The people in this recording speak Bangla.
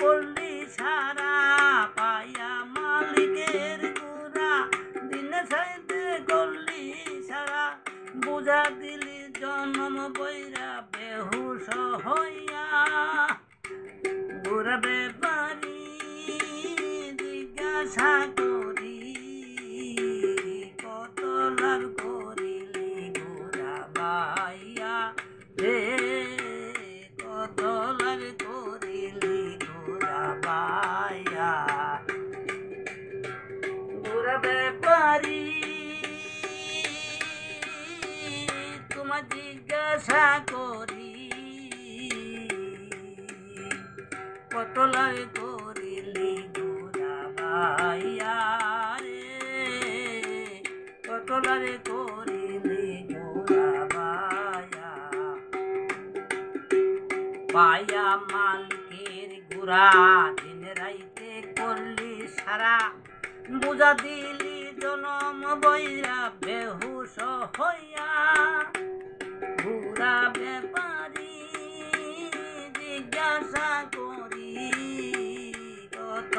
করলি সারা পাইয়া মালিকের গুড়া দিন সাইতে করলি সারা বুঝা দিলি জন্ম বইরা বেহুশ হইয়া ঘুরবে পারি জিজ্ঞাসা করি কত লাভ করিলি ঘোরা বাইয়া রে কত লাভ করিলি ঘোরা বাইয়া ঘুরবে পারি তোমার জিজ্ঞাসা করি কত লাভ করিলি ঘোরা বাইয়া রে কত লাভ করিলি ঘোরা বাইয়া পাইয়া মালিকের গুড়া দিন রাইতে করলি সারা বুঝা দিলি জনম বইরা বেহুশ হইয়া ঘুরা ব্যাপারি জিজ্ঞাসা করি কত